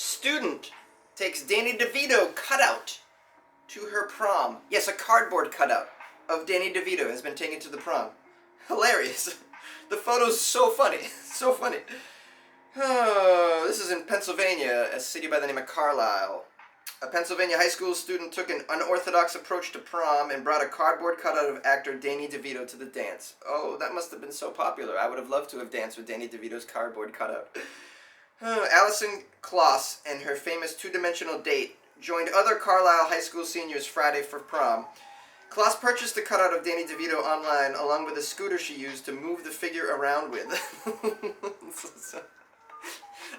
Student takes Danny DeVito cutout to her prom. Yes, a cardboard cutout of Danny DeVito has been taken to the prom. Hilarious. The photo's so funny. So funny. Oh, this is in Pennsylvania, a city by the name of Carlisle. A Pennsylvania high school student took an unorthodox approach to prom and brought a cardboard cutout of actor Danny DeVito to the dance. Oh, that must have been so popular. I would have loved to have danced with Danny DeVito's cardboard cutout. Allison Kloss and her famous two-dimensional date joined other Carlisle high school seniors Friday for prom. Kloss purchased the cutout of Danny DeVito online along with a scooter she used to move the figure around with.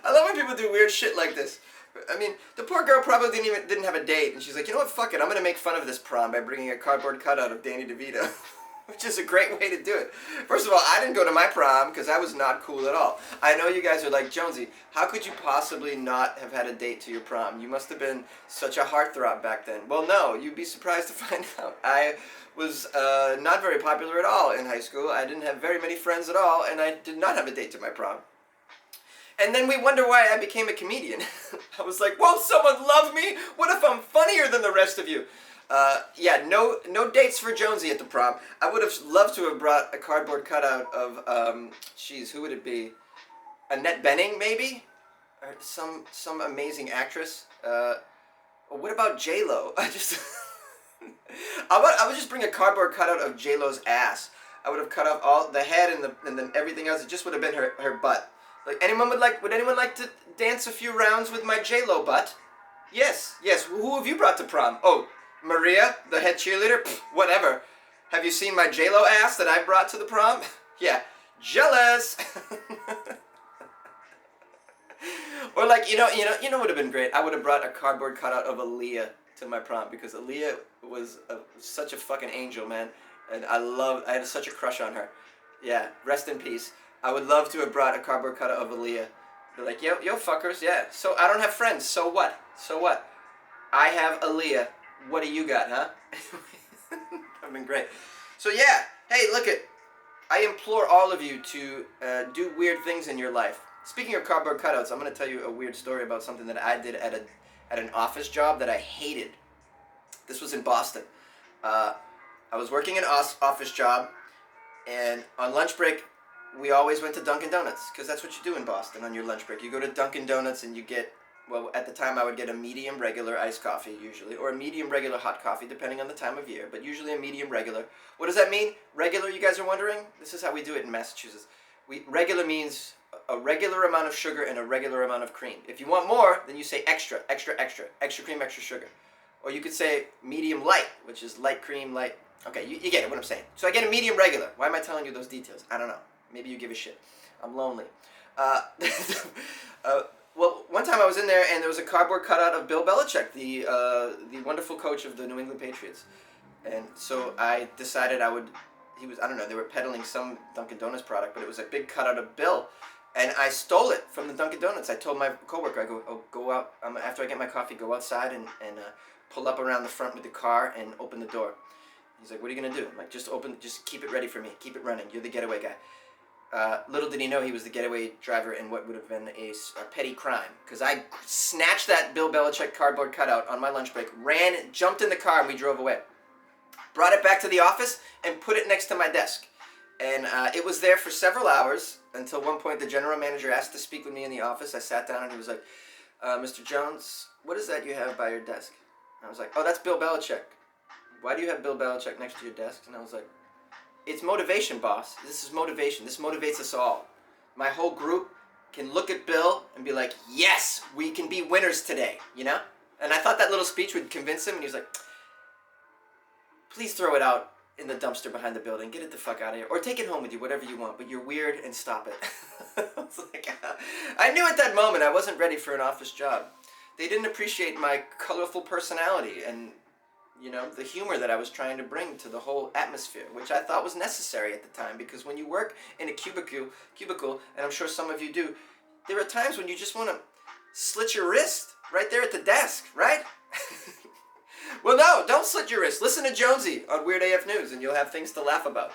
I love when people do weird shit like this. I mean, the poor girl probably didn't have a date, and she's like, you know what, fuck it, I'm gonna make fun of this prom by bringing a cardboard cutout of Danny DeVito. Which is a great way to do it. First of all, I didn't go to my prom because I was not cool at all. I know you guys are like, Jonesy, how could you possibly not have had a date to your prom? You must have been such a heartthrob back then. Well, no, you'd be surprised to find out. I was not very popular at all in high school. I didn't have very many friends at all, and I did not have a date to my prom. And then we wonder why I became a comedian. I was like, won't someone love me? What if I'm funnier than the rest of you? Yeah, no dates for Jonesy at the prom. I would have loved to have brought a cardboard cutout of, who would it be? Annette Bening, maybe? Or some amazing actress. What about J-Lo? I would just bring a cardboard cutout of J-Lo's ass. I would have cut off all the head and then everything else. It just would have been her butt. Like, would anyone like to dance a few rounds with my J-Lo butt? Yes. Who have you brought to prom? Oh, Maria, the head cheerleader? Pfft, whatever. Have you seen my J-Lo ass that I brought to the prom? Yeah, jealous. Or like, you know what would have been great? I would have brought a cardboard cutout of Aaliyah to my prom because Aaliyah was such a fucking angel, man. And I had such a crush on her. Yeah, rest in peace. I would love to have brought a cardboard cutout of Aaliyah. They're like, yo fuckers, yeah. So I don't have friends, so what? I have Aaliyah. What do you got, huh? That'd been great. So yeah, hey, look it. I implore all of you to do weird things in your life. Speaking of cardboard cutouts, I'm going to tell you a weird story about something that I did at an office job that I hated. This was in Boston. I was working an office job, and on lunch break, we always went to Dunkin' Donuts, because that's what you do in Boston on your lunch break. You go to Dunkin' Donuts and you get, well, at the time I would get a medium regular iced coffee usually, or a medium regular hot coffee depending on the time of year, but usually a medium regular. What does that mean? Regular, you guys are wondering? This is how we do it in Massachusetts. Regular means a regular amount of sugar and a regular amount of cream. If you want more, then you say extra cream, extra sugar. Or you could say medium light, which is light cream, light. Okay, you get it, what I'm saying. So I get a medium regular. Why am I telling you those details? I don't know. Maybe you give a shit. I'm lonely. Well, one time I was in there and there was a cardboard cutout of Bill Belichick, the wonderful coach of the New England Patriots. And so I decided I don't know, they were peddling some Dunkin' Donuts product, but it was a big cutout of Bill. And I stole it from the Dunkin' Donuts. I told my coworker, I go, go out, after I get my coffee, go outside and pull up around the front with the car and open the door. He's like, what are you going to do? I'm like, just keep it ready for me. Keep it running. You're the getaway guy. Little did he know he was the getaway driver in what would have been a petty crime. Because I snatched that Bill Belichick cardboard cutout on my lunch break, ran, jumped in the car, and we drove away. Brought it back to the office and put it next to my desk. And it was there for several hours until one point the general manager asked to speak with me in the office. I sat down and he was like, Mr. Jones, what is that you have by your desk? And I was like, oh, that's Bill Belichick. Why do you have Bill Belichick next to your desk? And I was like, it's motivation, boss. This is motivation. This motivates us all. My whole group can look at Bill and be like, yes, we can be winners today, you know? And I thought that little speech would convince him, and he was like, please throw it out in the dumpster behind the building. Get it the fuck out of here. Or take it home with you, whatever you want, but you're weird and stop it. I was like, I knew at that moment I wasn't ready for an office job. They didn't appreciate my colorful personality and the humor that I was trying to bring to the whole atmosphere, which I thought was necessary at the time, because when you work in a cubicle, and I'm sure some of you do, there are times when you just want to slit your wrist right there at the desk, right? Well, no, don't slit your wrist. Listen to Jonesy on Weird AF News, and you'll have things to laugh about.